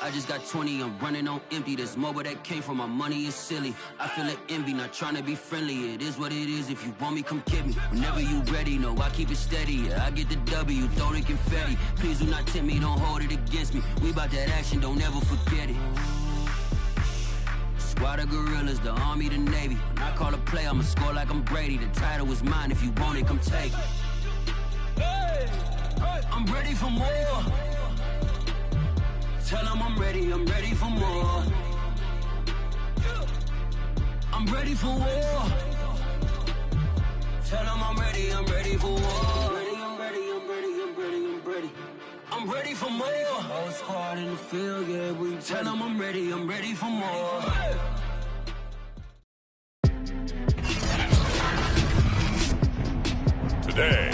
I just got 20, I'm running on empty. This mobile that came from my money is silly. I feel it envy, not trying to be friendly. It is what it is, if you want me, come get me. Whenever you ready, no, I keep it steady. Yeah, I get the W, throw the confetti. Please do not tempt me, don't hold it against me. We about that action, don't ever forget it. Squad of gorillas, the army, the navy. When I call a play, I'ma score like I'm Brady. The title is mine, if you want it, come take it. I'm ready for more. Tell them I'm ready for more. I'm ready for war. Tell them I'm ready for war. I'm ready for more. Whole squad in the field, yeah, we tell them I'm ready for more. Today,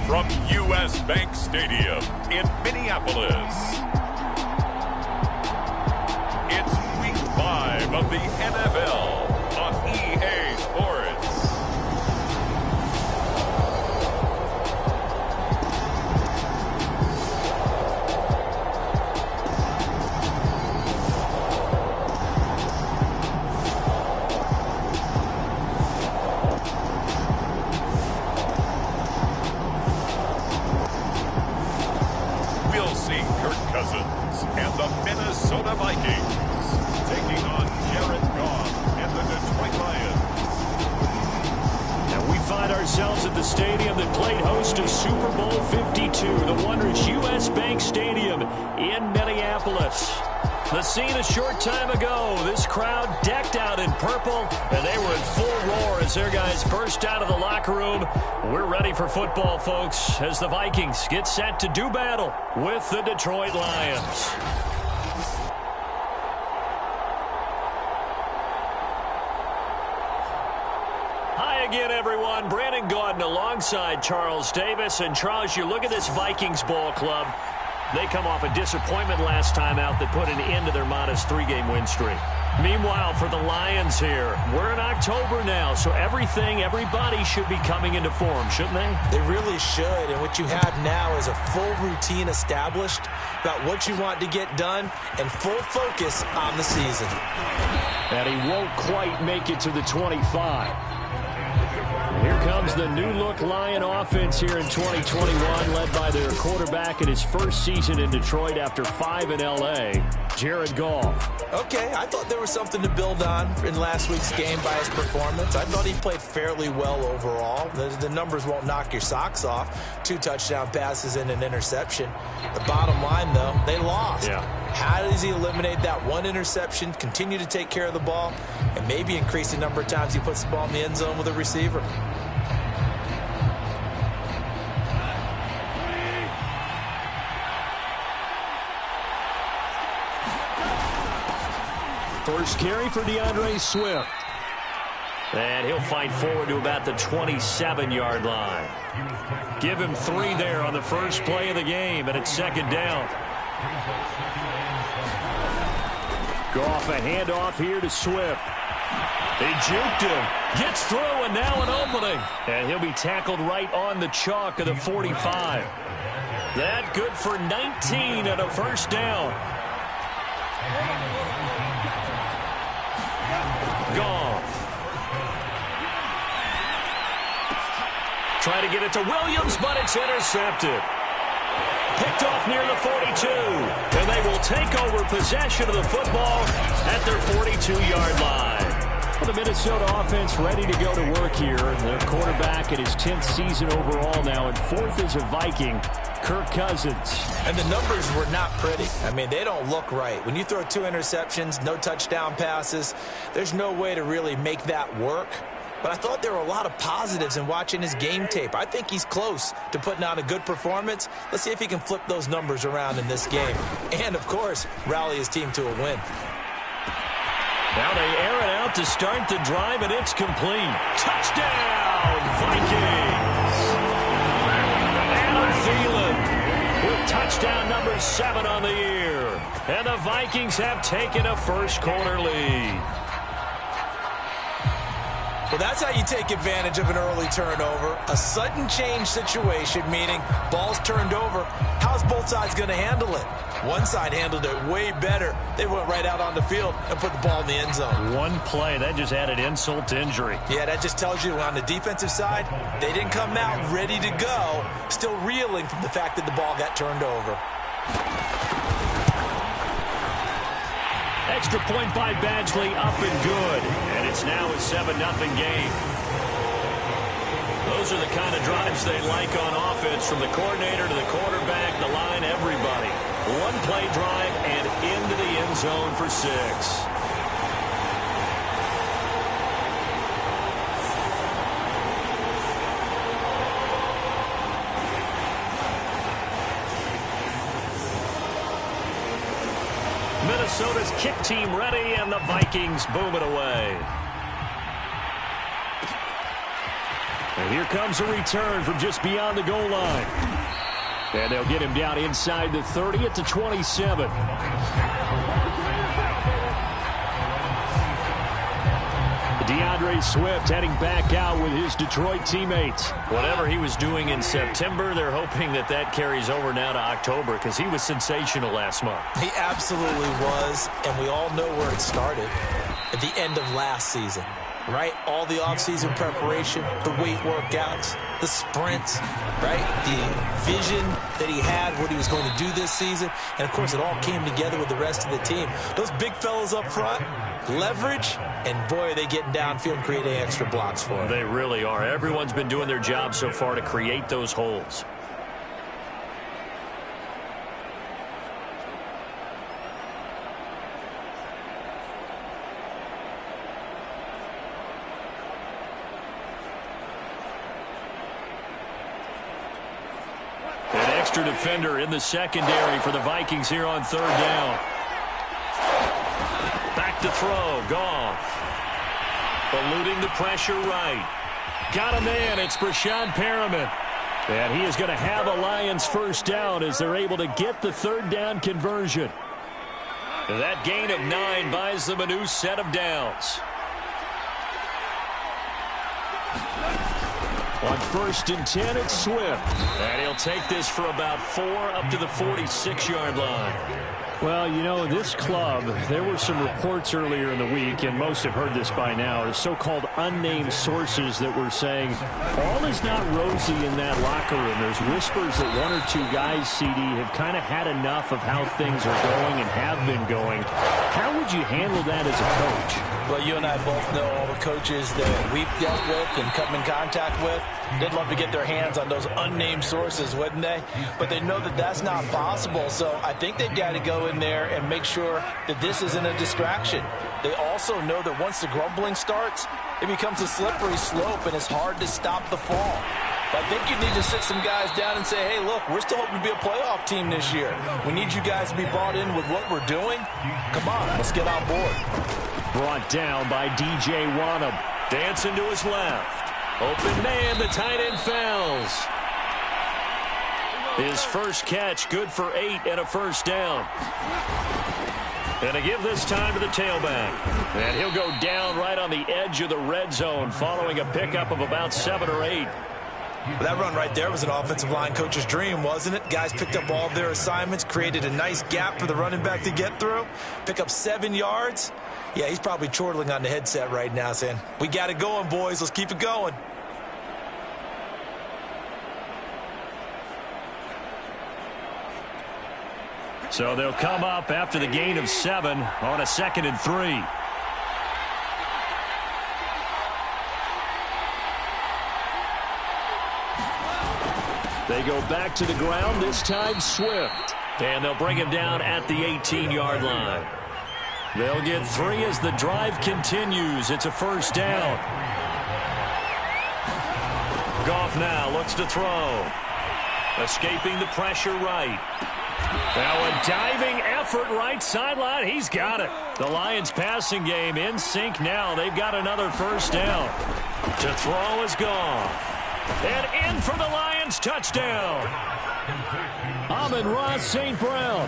from U.S. Bank Stadium in Minneapolis, it's Week 5 of the NFL on EA Sports. And the Minnesota Vikings taking on Jared Goff and the Detroit Lions. And we find ourselves at the stadium that played host to Super Bowl 52, the wondrous U.S. Bank Stadium in Minneapolis. The scene a short time ago, this crowd decked out in purple, and they were in full roar as their guys burst out of the locker room. We're ready for football, folks, as the Vikings get set to do battle with the Detroit Lions. Hi again, everyone. Brandon Gaudin alongside Charles Davis. And Charles, you look at this Vikings ball club. They come off a disappointment last time out that put an end to their modest 3-game win streak. Meanwhile, for the Lions here, we're in October now, so everybody should be coming into form, shouldn't they? They really should, and what you have now is a full routine established about what you want to get done and full focus on the season. And he won't quite make it to the 25. Here comes the new-look Lion offense here in 2021, led by their quarterback in his first season in Detroit after 5 in L.A., Jared Goff. Okay, I thought there was something to build on in last week's game by his performance. I thought he played fairly well overall. The numbers won't knock your socks off. 2 touchdown passes and an interception. The bottom line, though, they lost. Yeah. How does he eliminate that one interception, continue to take care of the ball, and maybe increase the number of times he puts the ball in the end zone with a receiver? First carry for DeAndre Swift. And he'll fight forward to about the 27-yard line. Give him 3 there on the first play of the game, and it's second down. Goff, a handoff here to Swift. He juked him, gets through, and now an opening. And he'll be tackled right on the chalk of the 45. That good for 19 and a first down. Goff. Trying to get it to Williams, but it's intercepted. Picked off near the 42. And they will take over possession of the football at their 42-yard line. Well, the Minnesota offense ready to go to work here. Their quarterback in his 10th season overall now, and 4th as a Viking, Kirk Cousins. And the numbers were not pretty. I mean, they don't look right. When you throw 2 interceptions, no touchdown passes, there's no way to really make that work. But I thought there were a lot of positives in watching his game tape. I think he's close to putting on a good performance. Let's see if he can flip those numbers around in this game. And, of course, rally his team to a win. Now they air it out to start the drive, and it's complete. Touchdown, Vikings! Adam Thielen with touchdown number 7 on the year. And the Vikings have taken a first-quarter lead. Well, that's how you take advantage of an early turnover. A sudden change situation, meaning ball's turned over. How's both sides going to handle it? One side handled it way better. They went right out on the field and put the ball in the end zone. One play, that just added insult to injury. Yeah, that just tells you on the defensive side, they didn't come out ready to go, still reeling from the fact that the ball got turned over. Extra point by Badgley, up and good. And it's now a 7-0 game. Those are the kind of drives they like on offense, from the coordinator to the quarterback, the line, everybody. One-play drive and into the end zone for 6. Minnesota's kick team ready, and the Vikings boom it away. And here comes a return from just beyond the goal line. And they'll get him down inside the 30 at the 27. DeAndre Swift heading back out with his Detroit teammates. Whatever he was doing in September, they're hoping that that carries over now to October, because he was sensational last month. He absolutely was, and we all know where it started. At the end of last season, right? All the offseason preparation, the weight workouts, the sprints, right? The vision that he had, what he was going to do this season. And, of course, it all came together with the rest of the team. Those big fellas up front, leverage, and, boy, are they getting downfield and creating extra blocks for him. They really are. Everyone's been doing their job so far to create those holes. Defender in the secondary for the Vikings here on 3rd down. Back to throw. Goff. Eluding the pressure right. Got a man. It's Breshad Perriman. And he is going to have a Lions first down as they're able to get the 3rd down conversion. That gain of 9 buys them a new set of downs. On 1st and 10, it's Swift. And he'll take this for about 4 up to the 46-yard line. Well, you know, this club, there were some reports earlier in the week, and most have heard this by now, the so-called unnamed sources that were saying all is not rosy in that locker room. There's whispers that 1 or 2 guys, CD, have kind of had enough of how things are going and have been going. How would you handle that as a coach? Well, you and I both know all the coaches that we've dealt with and come in contact with. They'd love to get their hands on those unnamed sources, wouldn't they? But they know that that's not possible, so I think they've got to go in there and make sure that this isn't a distraction. They also know that once the grumbling starts, it becomes a slippery slope, and it's hard to stop the fall. But I think you need to sit some guys down and say, hey, look, we're still hoping to be a playoff team this year. We need you guys to be bought in with what we're doing. Come on, let's get on board. Brought down by DJ Wanham. Dancing to his left. Open man, the tight end Fells. His first catch, good for 8 and a first down. And to give this time to the tailback. And he'll go down right on the edge of the red zone following a pickup of about 7 or 8. Well, that run right there was an offensive line coach's dream, wasn't it? Guys picked up all of their assignments, created a nice gap for the running back to get through, pick up 7 yards. Yeah, he's probably chortling on the headset right now saying, we got it going, boys. Let's keep it going. So they'll come up after the gain of 7 on a 2nd and 3. They go back to the ground, this time Swift. And they'll bring him down at the 18-yard line. They'll get 3 as the drive continues. It's a first down. Goff now looks to throw. Escaping the pressure right. Now a diving effort right sideline. He's got it. The Lions passing game in sync now. They've got another first down. To throw is Goff. And in for the Lions touchdown. Amon-Ra St. Brown.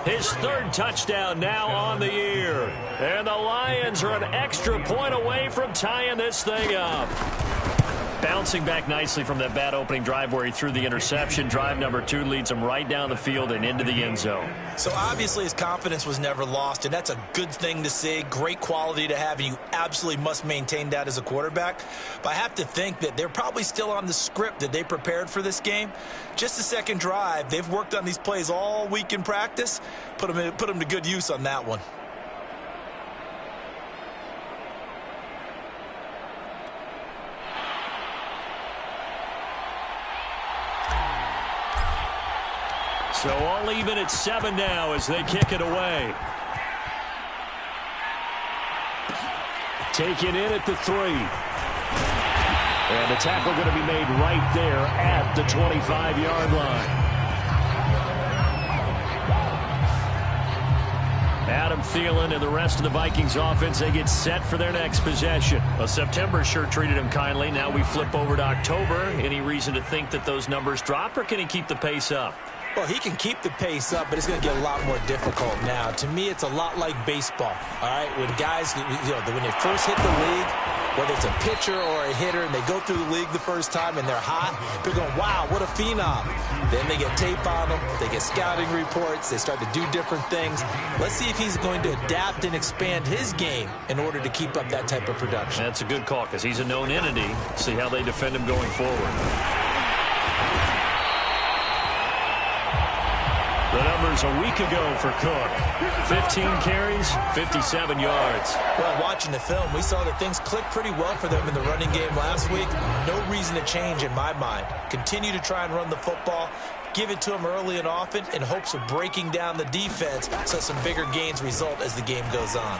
His third touchdown now on the year. And the Lions are an extra point away from tying this thing up. Bouncing back nicely from that bad opening drive where he threw the interception. Drive number 2 leads him right down the field and into the end zone. So obviously his confidence was never lost, and that's a good thing to see. Great quality to have, and you absolutely must maintain that as a quarterback. But I have to think that they're probably still on the script that they prepared for this game. Just the second drive, they've worked on these plays all week in practice. Put them to good use on that one. So all even at 7 now as they kick it away. Taken in at the 3. And the tackle going to be made right there at the 25-yard line. Adam Thielen and the rest of the Vikings offense, they get set for their next possession. Well, September sure treated him kindly. Now we flip over to October. Any reason to think that those numbers drop, or can he keep the pace up? Well, he can keep the pace up, but it's going to get a lot more difficult now. To me, it's a lot like baseball, all right? When guys, when they first hit the league, whether it's a pitcher or a hitter, and they go through the league the first time and they're hot, they're going, wow, what a phenom. Then they get tape on them, they get scouting reports, they start to do different things. Let's see if he's going to adapt and expand his game in order to keep up that type of production. That's a good call because he's a known entity. See how they defend him going forward. The numbers a week ago for Cook. 15 carries, 57 yards. Well, watching the film, we saw that things clicked pretty well for them in the running game last week. No reason to change in my mind. Continue to try and run the football. Give it to them early and often in hopes of breaking down the defense so some bigger gains result as the game goes on.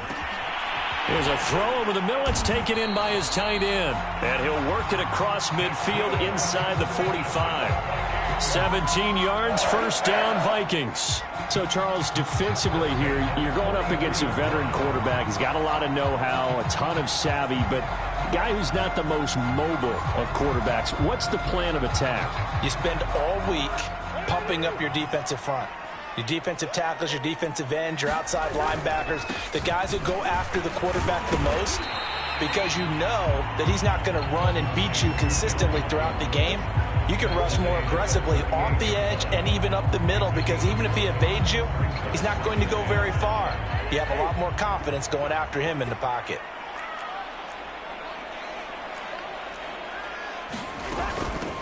Here's a throw over the middle. It's taken in by his tight end. And he'll work it across midfield inside the 45. 17 yards, first down, Vikings. So, Charles, defensively here, you're going up against a veteran quarterback. He's got a lot of know-how, a ton of savvy, but a guy who's not the most mobile of quarterbacks. What's the plan of attack? You spend all week pumping up your defensive front. Your defensive tackles, your defensive ends, your outside linebackers, the guys that go after the quarterback the most, because you know that he's not going to run and beat you consistently throughout the game. You can rush more aggressively off the edge and even up the middle, because even if he evades you, he's not going to go very far. You have a lot more confidence going after him in the pocket.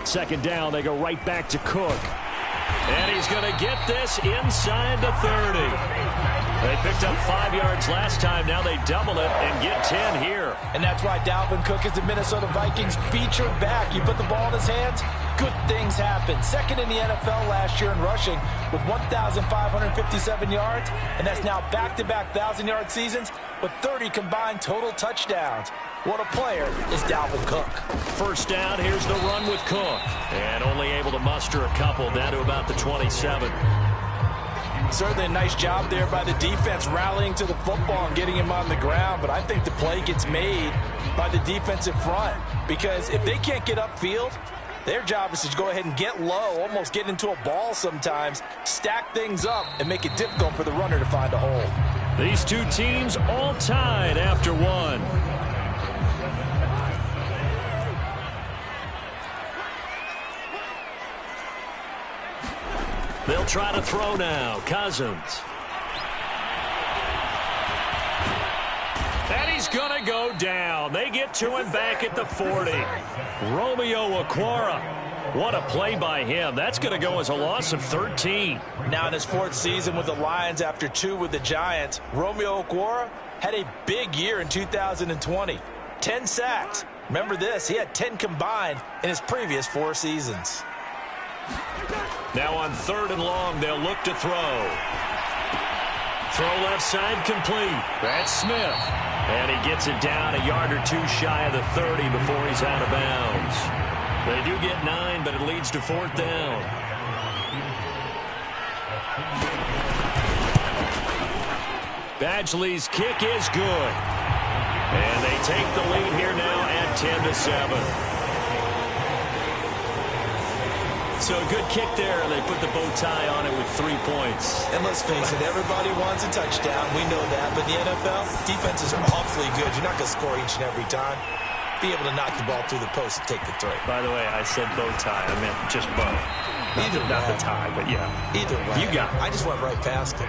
Second down, they go right back to Cook. And he's going to get this inside the 30. They picked up 5 yards last time. Now they double it and get 10 here. And that's why Dalvin Cook is the Minnesota Vikings featured back. You put the ball in his hands, good things happen. Second in the NFL last year in rushing with 1,557 yards. And that's now back-to-back 1,000-yard seasons with 30 combined total touchdowns. What a player is Dalvin Cook. First down, here's the run with Cook. And only able to muster a couple down to about the 27. Certainly a nice job there by the defense rallying to the football and getting him on the ground. But I think the play gets made by the defensive front, because if they can't get upfield, their job is to go ahead and get low, almost get into a ball sometimes, stack things up, and make it difficult for the runner to find a hole. These two teams all tied after one. They'll try to throw now. Cousins. And he's going to go down. They get to him back at the 40. Romeo Okwara. What a play by him. That's going to go as a loss of 13. Now in his fourth season with the Lions after 2 with the Giants, Romeo Okwara had a big year in 2020. 10 sacks. Remember this, he had 10 combined in his previous 4 seasons. Now on 3rd and long, they'll look to throw. Throw left side complete. That's Smith. And he gets it down a yard or 2 shy of the 30 before he's out of bounds. They do get 9, but it leads to 4th down. Badgley's kick is good. And they take the lead here now at 10-7. So a good kick there, and they put the bow tie on it with 3 points. And let's face it, everybody wants a touchdown. We know that. But in the NFL, defenses are awfully good. You're not going to score each and every time. Be able to knock the ball through the post and take the 3. By the way, I said bow tie. I meant just bow. Not the tie, but yeah. Either way. You got it. I just went right past it.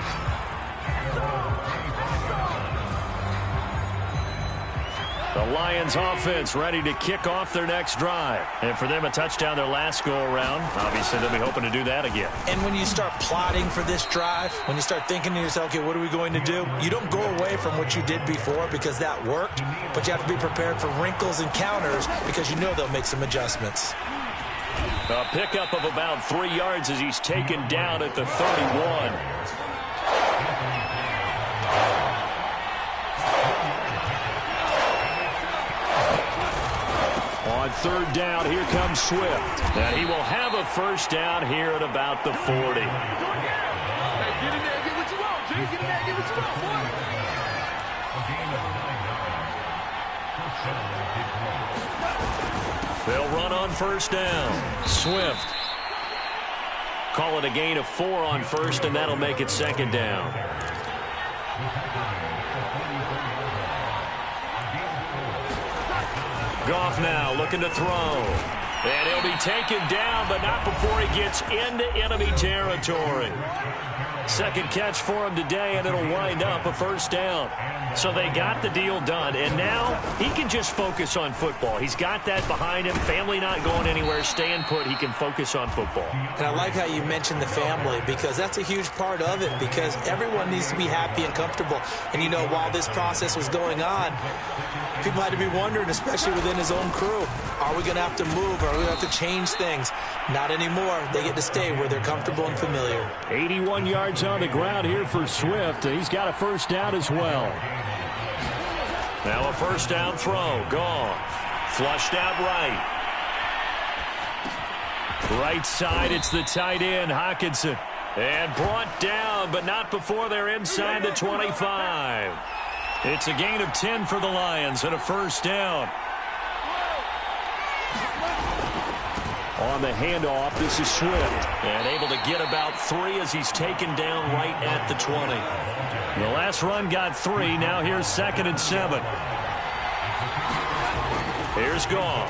The Lions offense ready to kick off their next drive. And for them, a touchdown their last go-around. Obviously, they'll be hoping to do that again. And when you start plotting for this drive, when you start thinking to yourself, okay, what are we going to do? You don't go away from what you did before because that worked, but you have to be prepared for wrinkles and counters because you know they'll make some adjustments. A pickup of about 3 yards as he's taken down at the 31. On third down, here comes Swift. And he will have a first down here at about the 40. Hey, get in there, get what you want, G. Get in there, get what you want, boy. They'll run on first down. Swift. Call it a gain of 4 on first, and that'll make it second down. Goff now looking to throw. And he'll be taken down, but not before he gets into enemy territory. Second catch for him today, and it'll wind up a first down. So they got the deal done, and now he can just focus on football. He's got that behind him. Family not going anywhere, staying put. He can focus on football. And I like how you mentioned the family because that's a huge part of it because everyone needs to be happy and comfortable. And, you know, while this process was going on, people had to be wondering, especially within his own crew, are we going to have to move? Are we going to have to change things? Not anymore. They get to stay where they're comfortable and familiar. 81 yards on the ground here for Swift. He's got a first down as well. Now a first down throw. Goff. Flushed out right. Right side, it's the tight end, Hockenson. And brought down, but not before they're inside the 25. It's a gain of 10 for the Lions and a first down. On the handoff, this is Swift. And able to get about 3 as he's taken down right at the 20. The last run got 3. Now here's 2nd and 7. Here's Goff.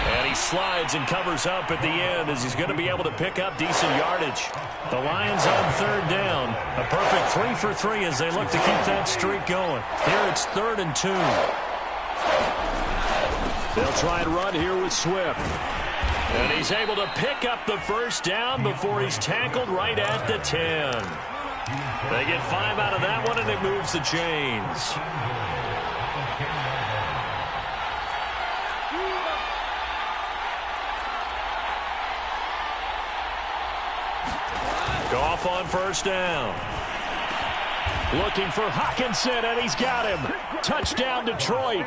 And he slides and covers up at the end as he's going to be able to pick up decent yardage. The Lions on third down. A perfect 3 for 3 as they look to keep that streak going. Here it's 3rd and 2. They'll try and run here with Swift. And he's able to pick up the first down before he's tackled right at the 10. They get 5 out of that one, and it moves the chains. Goff on first down. Looking for Hockenson, and he's got him. Touchdown, Detroit.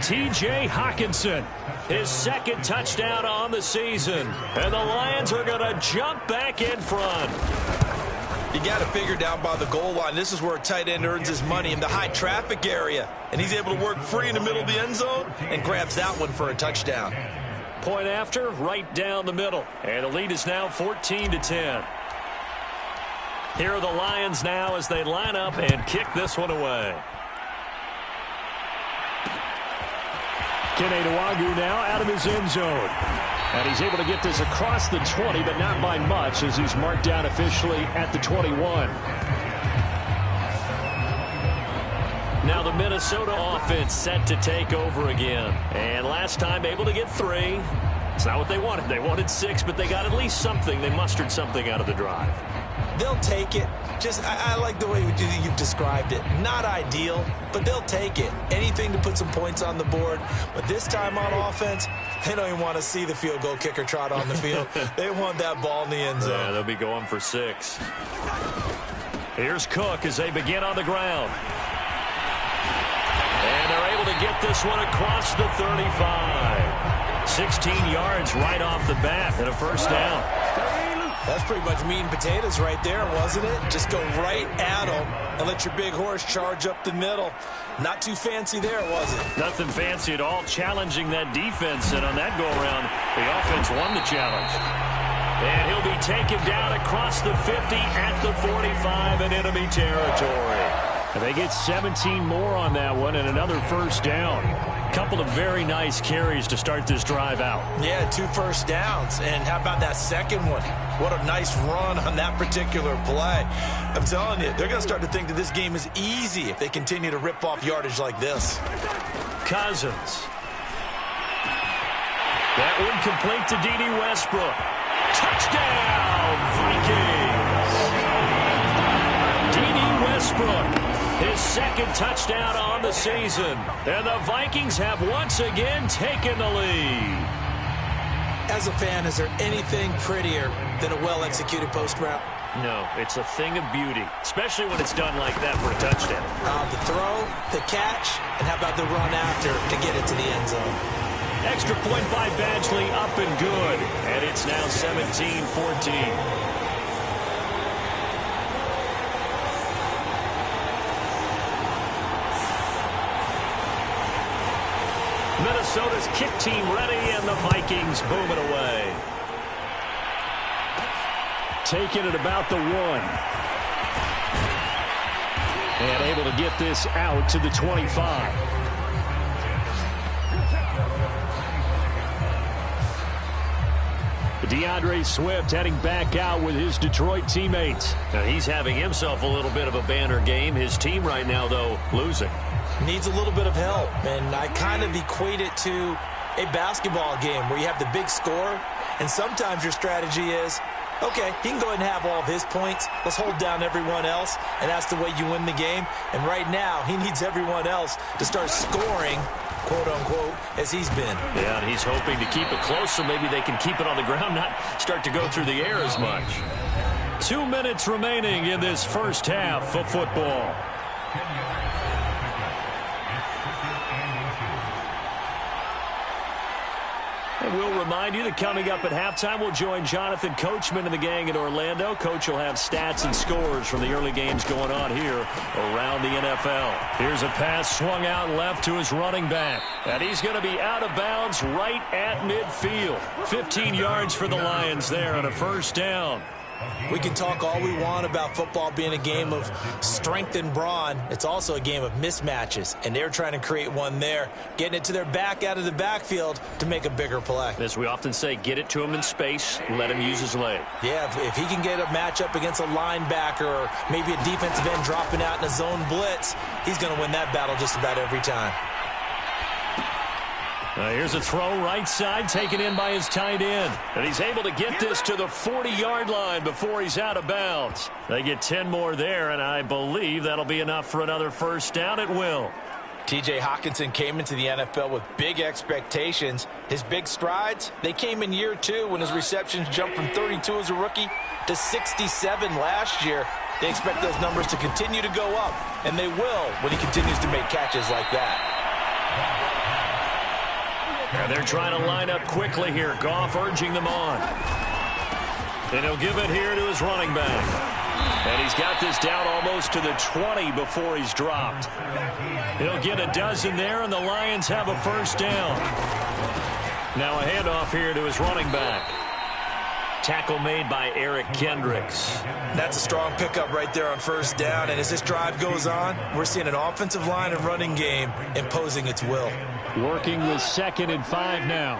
T.J. Hockenson, his 2nd touchdown on the season. And the Lions are going to jump back in front. You got to figure down by the goal line. This is where a tight end earns his money in the high traffic area. And he's able to work free in the middle of the end zone and grabs that one for a touchdown. Point after, right down the middle. And the lead is now 14-10. Here are the Lions now as they line up and kick this one away. Kene Nwangwu now out of his end zone. And he's able to get this across the 20, but not by much as he's marked down officially at the 21. Now the Minnesota offense set to take over again. And last time able to get 3. It's not what they wanted. They wanted 6, but they got at least something. They mustered something out of the drive. They'll take it. I like the way you've described it. Not ideal, but they'll take it. Anything to put some points on the board. But this time on offense, they don't even want to see the field goal kicker trot on the field. They want that ball in the end zone. Yeah, they'll be going for 6. Here's Cook as they begin on the ground. And they're able to get this one across the 35. 16 yards right off the bat and a first down. That's pretty much meat and potatoes right there, wasn't it? Just go right at them and let your big horse charge up the middle. Not too fancy there, was it? Nothing fancy at all, challenging that defense, and on that go-around, the offense won the challenge. And he'll be taken down across the 50 at the 45 in enemy territory. And they get 17 more on that one and another first down. Couple of very nice carries to start this drive out. Yeah, 2 first downs. And how about that second one? What a nice run on that particular play. I'm telling you, they're going to start to think that this game is easy if they continue to rip off yardage like this. Cousins. That one complete to D.D. Westbrook. Touchdown, Vikings! D.D. Westbrook. His second touchdown on the season. And the Vikings have once again taken the lead. As a fan, is there anything prettier than a well-executed post route? No, it's a thing of beauty, especially when it's done like that for a touchdown. The throw, the catch, and how about the run after to get it to the end zone? Extra point by Badgley, up and good. And it's now 17-14. Minnesota's kick team ready, and the Vikings boom it away. Taking it about the 1. And able to get this out to the 25. DeAndre Swift heading back out with his Detroit teammates. Now he's having himself a little bit of a banner game. His team right now, though, losing. Needs a little bit of help, and I kind of equate it to a basketball game where you have the big score, and sometimes your strategy is, okay, he can go ahead and have all of his points. Let's hold down everyone else, and that's the way you win the game. And right now, he needs everyone else to start scoring, quote-unquote, as he's been. Yeah, and he's hoping to keep it close so maybe they can keep it on the ground, not start to go through the air as much. 2 minutes remaining in this first half of football. And we'll remind you that coming up at halftime, we'll join Jonathan Coachman and the gang in Orlando. Coach will have stats and scores from the early games going on here around the NFL. Here's a pass swung out left to his running back. And he's going to be out of bounds right at midfield. 15 yards for the Lions there on a first down. We can talk all we want about football being a game of strength and brawn. It's also a game of mismatches, and they're trying to create one there, getting it to their back out of the backfield to make a bigger play. As we often say, get it to him in space, let him use his leg. Yeah, if he can get a matchup against a linebacker or maybe a defensive end dropping out in a zone blitz, he's going to win that battle just about every time. Here's a throw right side taken in by his tight end. And he's able to get this to the 40-yard line before he's out of bounds. They get 10 more there, and I believe that'll be enough for another first down. It will. T.J. Hockenson came into the NFL with big expectations. His big strides, they came in year 2 when his receptions jumped from 32 as a rookie to 67 last year. They expect those numbers to continue to go up, and they will when he continues to make catches like that. And they're trying to line up quickly here. Goff urging them on. And he'll give it here to his running back. And he's got this down almost to the 20 before he's dropped. He'll get a dozen there, and the Lions have a first down. Now a handoff here to his running back. Tackle made by Eric Kendricks. That's a strong pickup right there on first down. And as this drive goes on, we're seeing an offensive line and running game imposing its will. Working with 2nd and 5 now.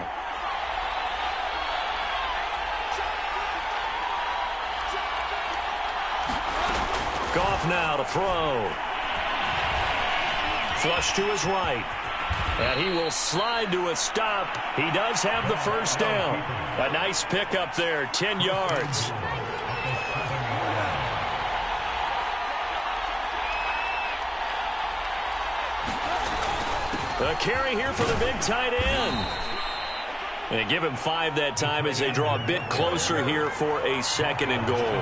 Goff now to throw. Flush to his right. And he will slide to a stop. He does have the first down. A nice pickup there, 10 yards. A carry here for the big tight end. And they give him 5 that time as they draw a bit closer here for a 2nd and goal.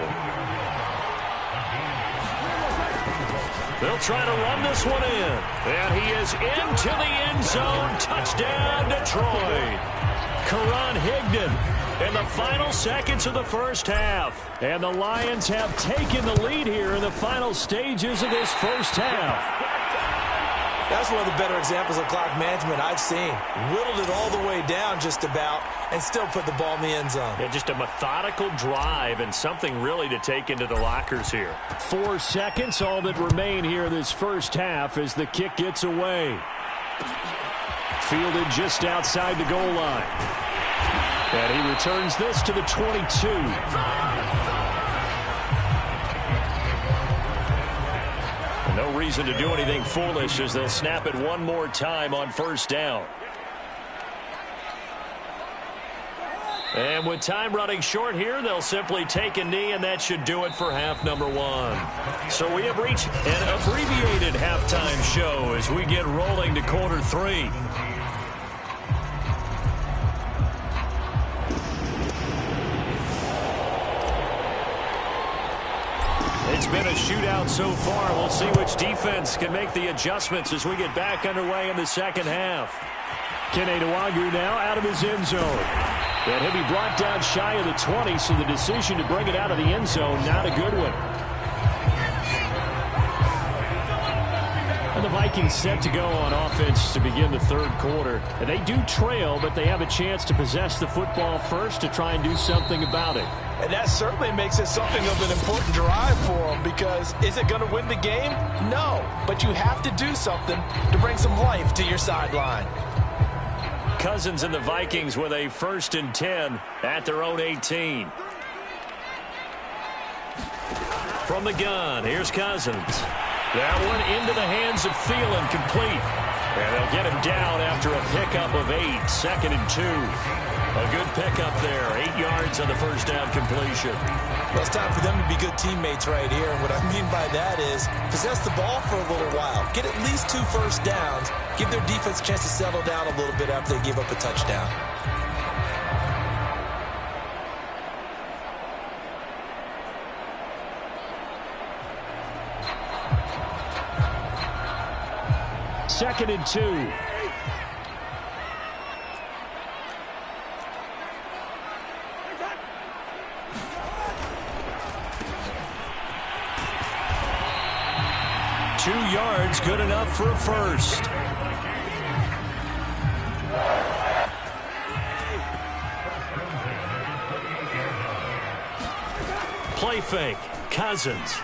They'll try to run this one in. And he is into the end zone. Touchdown, Detroit. Karan Higdon in the final seconds of the first half. And the Lions have taken the lead here in the final stages of this first half. That's one of the better examples of clock management I've seen. Whittled it all the way down just about and still put the ball in the end zone. Yeah, just a methodical drive and something really to take into the lockers here. 4 seconds, all that remain here this first half as the kick gets away. Fielded just outside the goal line. And he returns this to the 22. No reason to do anything foolish as they'll snap it one more time on first down. And with time running short here, they'll simply take a knee, and that should do it for half number 1. So we have reached an abbreviated halftime show as we get rolling to quarter 3. It's been a shootout so far. We'll see which defense can make the adjustments as we get back underway in the second half. Kene Nwangwu now out of his end zone. And he'll be brought down shy of the 20, so the decision to bring it out of the end zone, not a good one. And the Vikings set to go on offense to begin the third quarter. And they do trail, but they have a chance to possess the football first to try and do something about it. And that certainly makes it something of an important drive for them, because is it going to win the game? No, but you have to do something to bring some life to your sideline. Cousins and the Vikings with a 1st and 10 at their own 18. From the gun, here's Cousins. That one into the hands of Thielen, complete. And they'll get him down after a pickup of 8, 2nd and 2. A good pickup there, 8 yards on the first down completion. Well, it's time for them to be good teammates right here. And what I mean by that is possess the ball for a little while. Get at least 2 first downs. Give their defense a chance to settle down a little bit after they give up a touchdown. Second and 2. Yards, good enough for a first. Play fake, Cousins.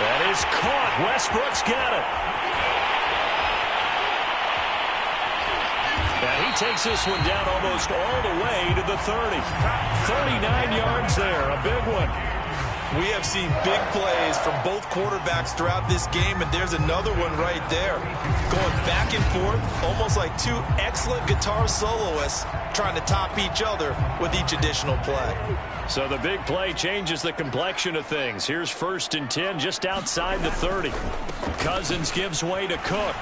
That is caught. Westbrook's got it. And he takes this one down almost all the way to the 30. 39 yards there, a big one. We have seen big plays from both quarterbacks throughout this game, and there's another one right there. Going back and forth, almost like 2 excellent guitar soloists trying to top each other with each additional play. So the big play changes the complexion of things. Here's 1st and 10 just outside the 30. Cousins gives way to Cook.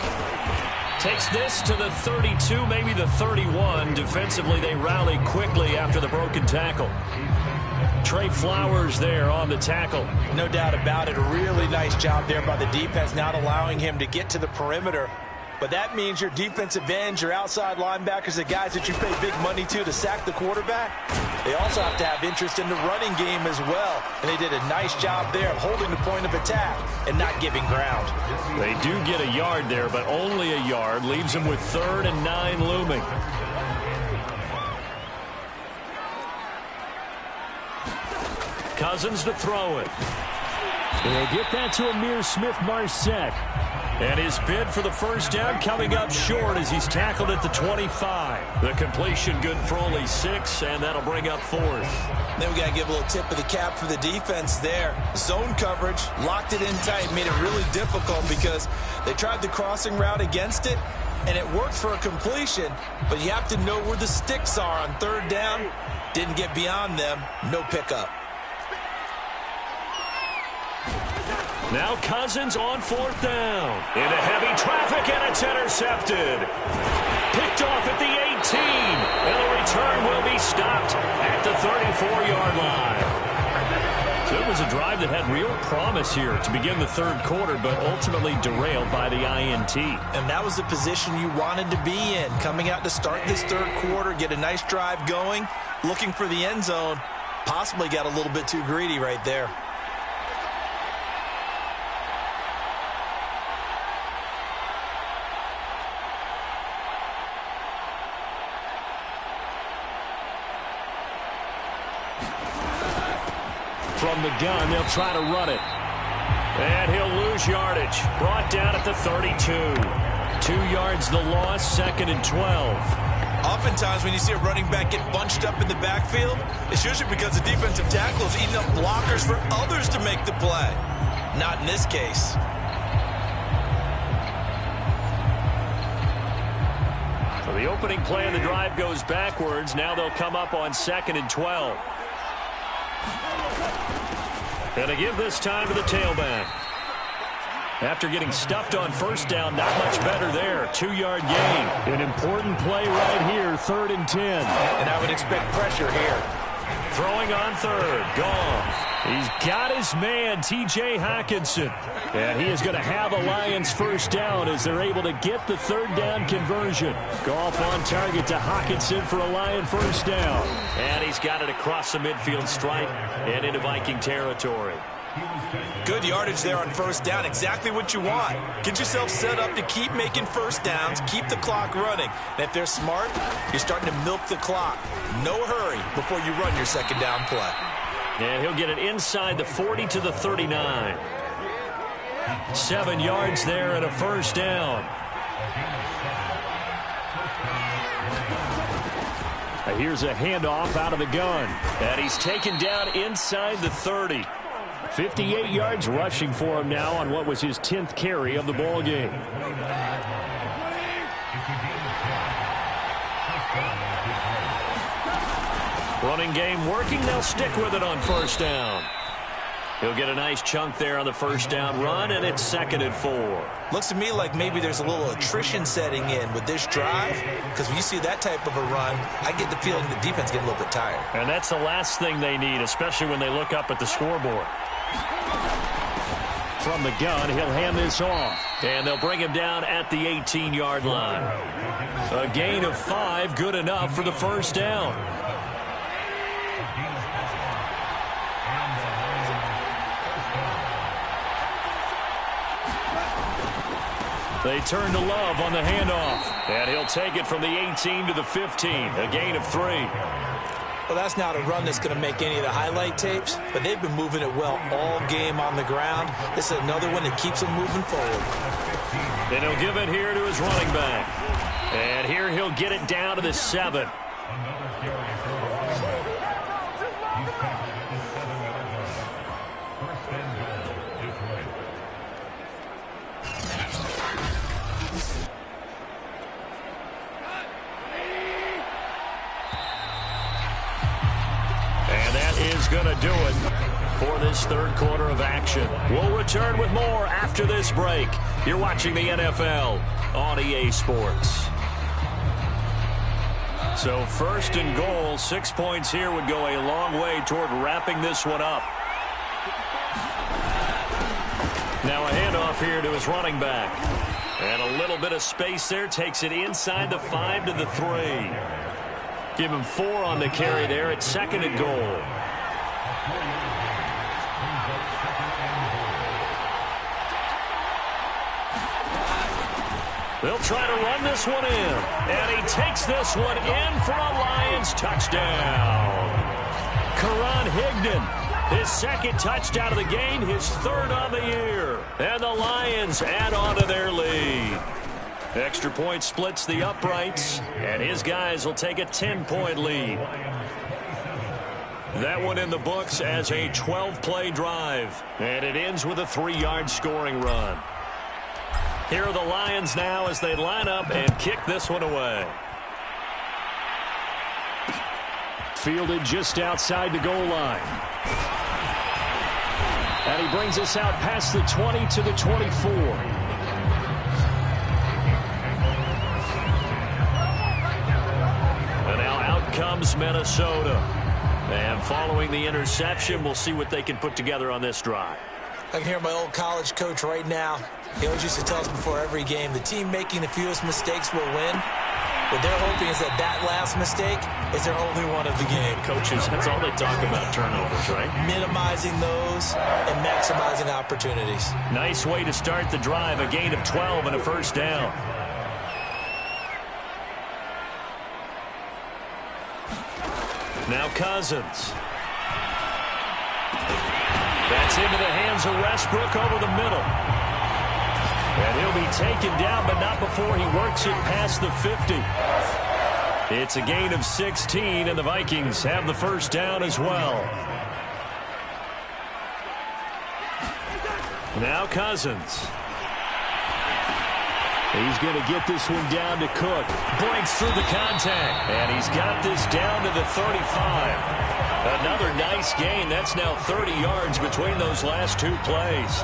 Takes this to the 32, maybe the 31. Defensively, they rally quickly after the broken tackle. Trey Flowers there on the tackle. No doubt about it. A really nice job there by the defense, not allowing him to get to the perimeter. But that means your defensive ends, your outside linebackers, the guys that you pay big money to sack the quarterback, they also have to have interest in the running game as well. And they did a nice job there of holding the point of attack and not giving ground. They do get a yard there, but only a yard. Leaves them with 3rd and 9 looming. Cousins to throw it. They'll get that to Amir Smith-Marset. And his bid for the first down coming up short as he's tackled at the 25. The completion good for only 6, and that'll bring up 4th. Then we got to give a little tip of the cap for the defense there. Zone coverage, locked it in tight, made it really difficult because they tried the crossing route against it, and it worked for a completion, but you have to know where the sticks are on 3rd down. Didn't get beyond them, no pickup. Now Cousins on 4th down. Into heavy traffic, and it's intercepted. Picked off at the 18. And the return will be stopped at the 34-yard line. So it was a drive that had real promise here to begin the third quarter, but ultimately derailed by the INT. And that was the position you wanted to be in, coming out to start this third quarter, get a nice drive going, looking for the end zone. Possibly got a little bit too greedy right there. From the gun, they'll try to run it. And he'll lose yardage. Brought down at the 32. 2 yards the loss, 2nd and 12. Oftentimes when you see a running back get bunched up in the backfield, it's usually because the defensive tackle is eating up blockers for others to make the play. Not in this case. So the opening play of the drive goes backwards. Now they'll come up on 2nd and 12. And to give this time to the tailback. After getting stuffed on first down, not much better there. 2-yard gain. An important play right here, 3rd and 10. And I would expect pressure here. Throwing on third. Goff. He's got his man, T.J. Hockenson. And he is going to have a Lions first down as they're able to get the third down conversion. Goff on target to Hockenson for a Lion first down. And he's got it across the midfield stripe and into Viking territory. Good yardage there on first down. Exactly what you want. Get yourself set up to keep making first downs, keep the clock running. And if they're smart, you're starting to milk the clock. No hurry before you run your second down play. And he'll get it inside the 40 to the 39. 7 yards there and a first down. Here's a handoff out of the gun. And he's taken down inside the 30. 58 yards rushing for him now on what was his 10th carry of the ball game. Running game working. They'll stick with it on first down. He'll get a nice chunk there on the first down run, and it's 2nd and 4. Looks to me like maybe there's a little attrition setting in with this drive, because when you see that type of a run, I get the feeling the defense getting a little bit tired. And that's the last thing they need, especially when they look up at the scoreboard. From the gun, he'll hand this off. And they'll bring him down at the 18-yard line. A gain of 5, good enough for the first down. They turn to Love on the handoff. And he'll take it from the 18 to the 15. A gain of 3. Well, that's not a run that's going to make any of the highlight tapes, but they've been moving it well all game on the ground. This is another one that keeps them moving forward. Then he'll give it here to his running back. And here he'll get it down to the 7. Is going to do it for this third quarter of action. We'll return with more after this break. You're watching the NFL on EA Sports. So 1st and goal, 6 points here would go a long way toward wrapping this one up. Now a handoff here to his running back. And a little bit of space there, takes it inside the 5 to the 3. Give him 4 on the carry there at 2nd and goal. They'll try to run this one in. And he takes this one in for a Lions touchdown. Karan Higdon, his 2nd touchdown of the game, his 3rd on the year. And the Lions add on to their lead. Extra point splits the uprights, and his guys will take a 10-point lead. That one in the books as a 12-play drive, and it ends with a 3-yard scoring run. Here are the Lions now as they line up and kick this one away. Fielded just outside the goal line. And he brings us out past the 20 to the 24. And now out comes Minnesota. And following the interception, we'll see what they can put together on this drive. I can hear my old college coach right now. He always used to tell us before every game, the team making the fewest mistakes will win. What they're hoping is that that last mistake is their only one of the game. Coaches, that's all they talk about, turnovers, right? Minimizing those and maximizing opportunities. Nice way to start the drive, a gain of 12 and a first down. Now Cousins. That's into the hands of Westbrook over the middle. And he'll be taken down, but not before he works it past the 50. It's a gain of 16, and the Vikings have the first down as well. Now Cousins. He's going to get this one down to Cook. Breaks through the contact. And he's got this down to the 35. Another nice gain. That's now 30 yards between those last two plays.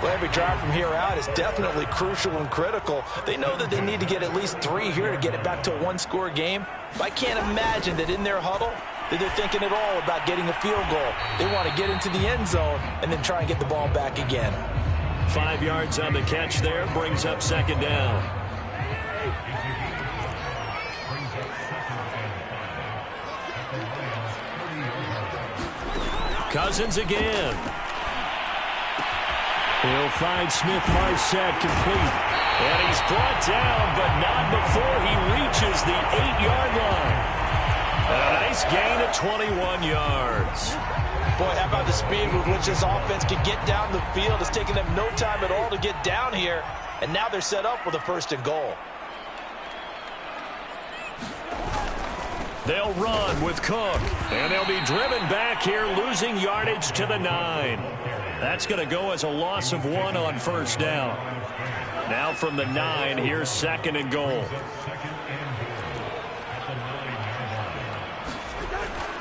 Well, every drive from here out is definitely crucial and critical. They know that they need to get at least 3 here to get it back to a one-score game. But I can't imagine that in their huddle that they're thinking at all about getting a field goal. They want to get into the end zone and then try and get the ball back again. 5 yards on the catch there, brings up second down. Cousins again. He'll find Smith-Marsette complete. And he's brought down, but not before he reaches the 8-yard line. A nice gain of 21 yards. Boy, how about the speed with which this offense can get down the field? It's taken them no time at all to get down here. And now they're set up with a first and goal. They'll run with Cook. And they'll be driven back here, losing yardage to the 9. That's going to go as a loss of 1 on first down. Now from the 9, here's second and goal.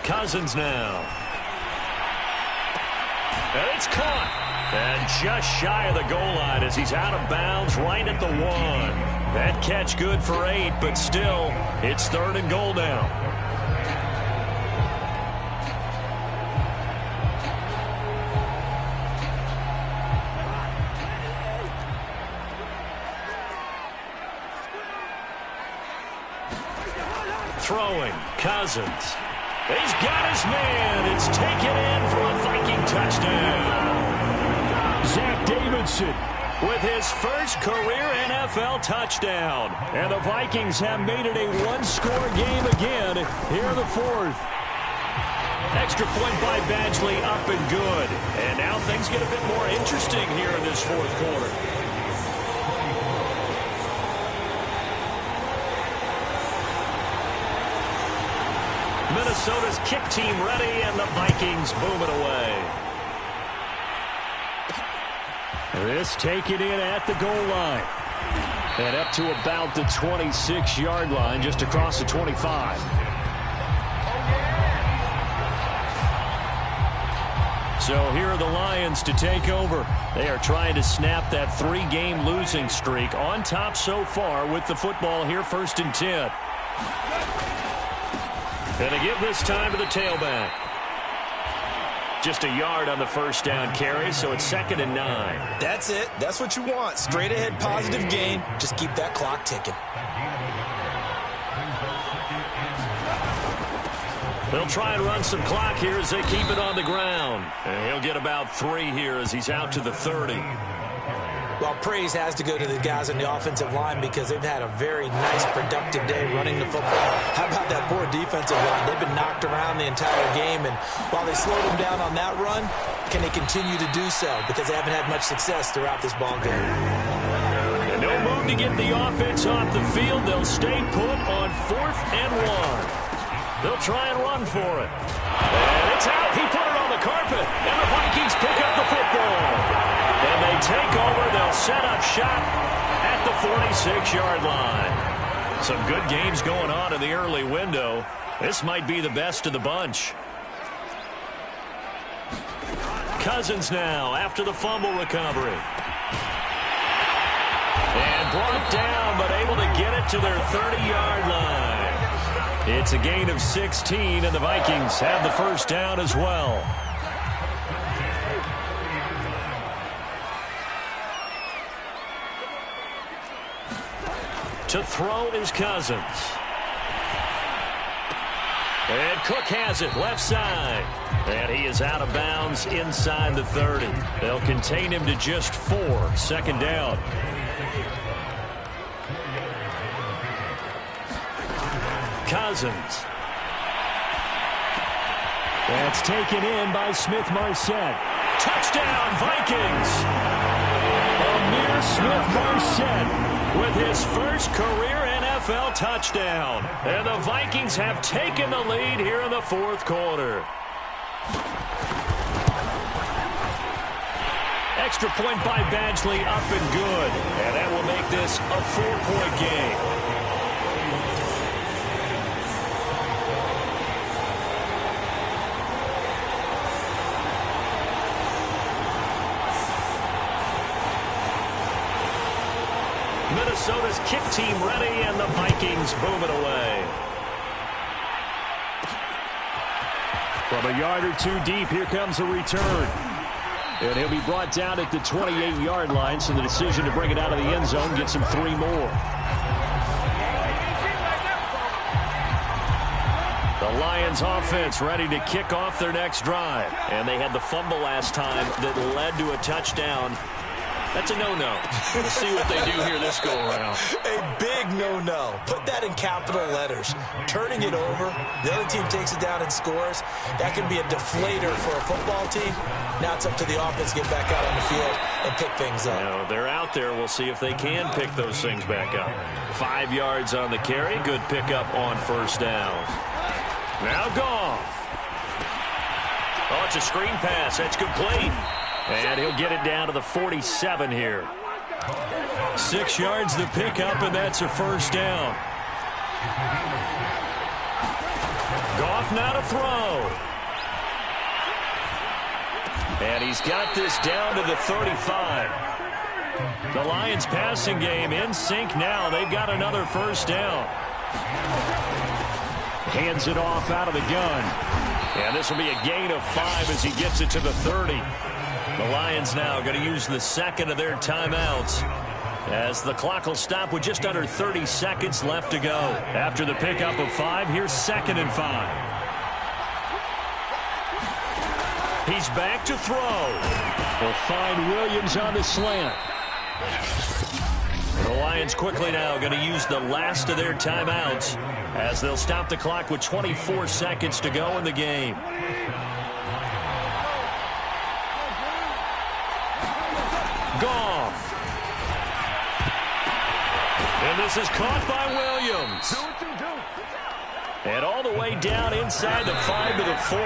Cousins now. And it's caught. And just shy of the goal line as he's out of bounds right at the 1. That catch good for 8, but still, it's third and goal now. Throwing, Cousins. He's got his man. It's taken in for a Viking touchdown. Zach Davidson with his first career NFL touchdown. And the Vikings have made it a one-score game again here in the fourth. Extra point by Badgley up and good. And now things get a bit more interesting here in this fourth quarter. Minnesota's kick team ready, and the Vikings boom it away. This taken in at the goal line. And up to about the 26-yard line, just across the 25. So here are the Lions to take over. They are trying to snap that 3-game losing streak. On top so far with the football here, 1st and 10. And they give this time to the tailback. Just a yard on the first down carry, so it's 2nd and 9. That's it. That's what you want. Straight ahead positive gain. Just keep that clock ticking. They'll try and run some clock here as they keep it on the ground. And he'll get about 3 here as he's out to the 30. Well, praise has to go to the guys on the offensive line because they've had a very nice, productive day running the football. How about that poor defensive line? They've been knocked around the entire game, and while they slowed them down on that run, can they continue to do so? Because they haven't had much success throughout this ball game. And no move to get the offense off the field. They'll stay put on 4th and 1. They'll try and run for it. And it's out. He put it on the carpet, and the Vikings pick up the football. And they take over. They'll set up shop at the 46-yard line. Some good games going on in the early window. This might be the best of the bunch. Cousins now after the fumble recovery. And brought down, but able to get it to their 30-yard line. It's a gain of 16, and the Vikings have the first down as well. To throw is Cousins. And Cook has it left side. And he is out of bounds inside the 30. They'll contain him to just 4. Second down. Cousins. That's taken in by Smith-Marsette. Touchdown, Vikings! Ihmir Smith-Marsette with his first career NFL touchdown. And the Vikings have taken the lead here in the fourth quarter. Extra point by Badgley, up and good. And that will make this a 4-point game. Minnesota's kick team ready, and the Vikings boom it away. From a yard or two deep, here comes a return. And he'll be brought down at the 28-yard line, so the decision to bring it out of the end zone gets him 3 more. The Lions offense ready to kick off their next drive. And they had the fumble last time that led to a touchdown. That's a no-no. We'll see what they do here this go-around. A big no-no. Put that in capital letters. Turning it over, the other team takes it down and scores. That can be a deflator for a football team. Now it's up to the offense to get back out on the field and pick things up. You know, they're out there. We'll see if they can pick those things back up. 5 yards on the carry. Good pickup on first down. Now Goff. Oh, it's a screen pass. That's complete. And he'll get it down to the 47 here. 6 yards the pickup, and that's a first down. Goff now to throw. And he's got this down to the 35. The Lions passing game in sync now. They've got another first down. Hands it off out of the gun. And this will be a gain of 5 as he gets it to the 30. The Lions now going to use the second of their timeouts as the clock will stop with just under 30 seconds left to go. After the pickup of 5, here's 2nd and 5. He's back to throw. They'll find Williams on the slant. The Lions quickly now going to use the last of their timeouts as they'll stop the clock with 24 seconds to go in the game. Goff. And this is caught by Williams. And all the way down inside the 5 to the 4.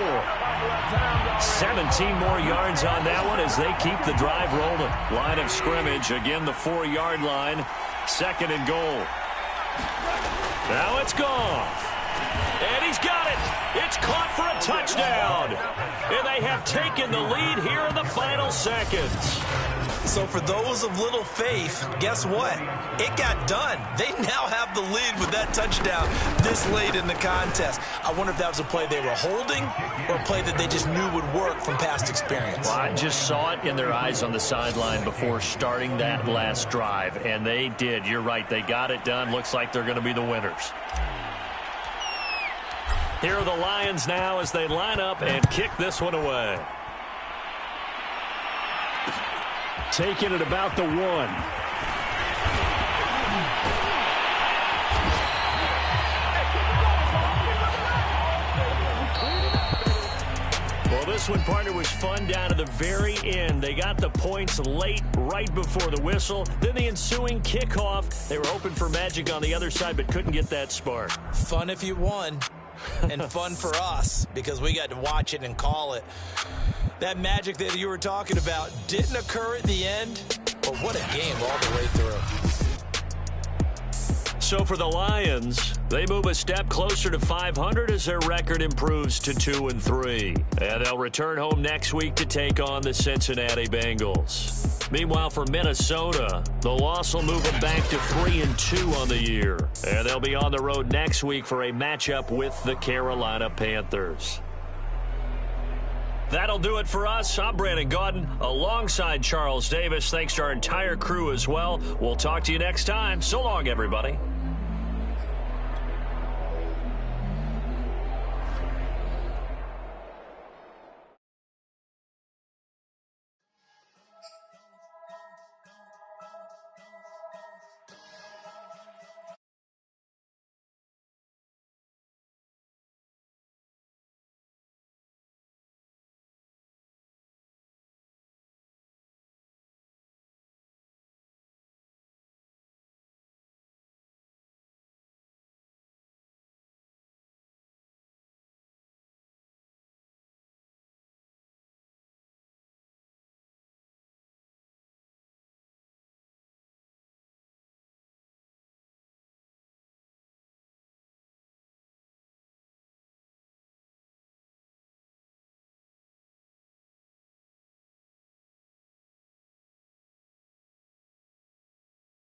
17 more yards on that one as they keep the drive rolling. Line of scrimmage, again the 4-yard line. 2nd and goal. Now it's Goff. And he's got it. It's caught for a touchdown. And they have taken the lead here in the final seconds. So for those of little faith, guess what? It got done. They now have the lead with that touchdown this late in the contest. I wonder if that was a play they were holding or a play that they just knew would work from past experience. Well, I just saw it in their eyes on the sideline before starting that last drive, and they did. You're right. They got it done. Looks like they're going to be the winners. Here are the Lions now as they line up and kick this one away. Taking it about the 1. Well, this one, partner, was fun down to the very end. They got the points late, right before the whistle. Then the ensuing kickoff. They were hoping for magic on the other side, but couldn't get that spark. Fun if you won, and fun for us because we got to watch it and call it. That magic that you were talking about didn't occur at the end, but what a game all the way through. So for the Lions, they move a step closer to 500 as their record improves to 2-3. And they'll return home next week to take on the Cincinnati Bengals. Meanwhile, for Minnesota, the loss will move them back to 3-2 on the year. And they'll be on the road next week for a matchup with the Carolina Panthers. That'll do it for us. I'm Brandon Gaudin alongside Charles Davis. Thanks to our entire crew as well. We'll talk to you next time. So long, everybody.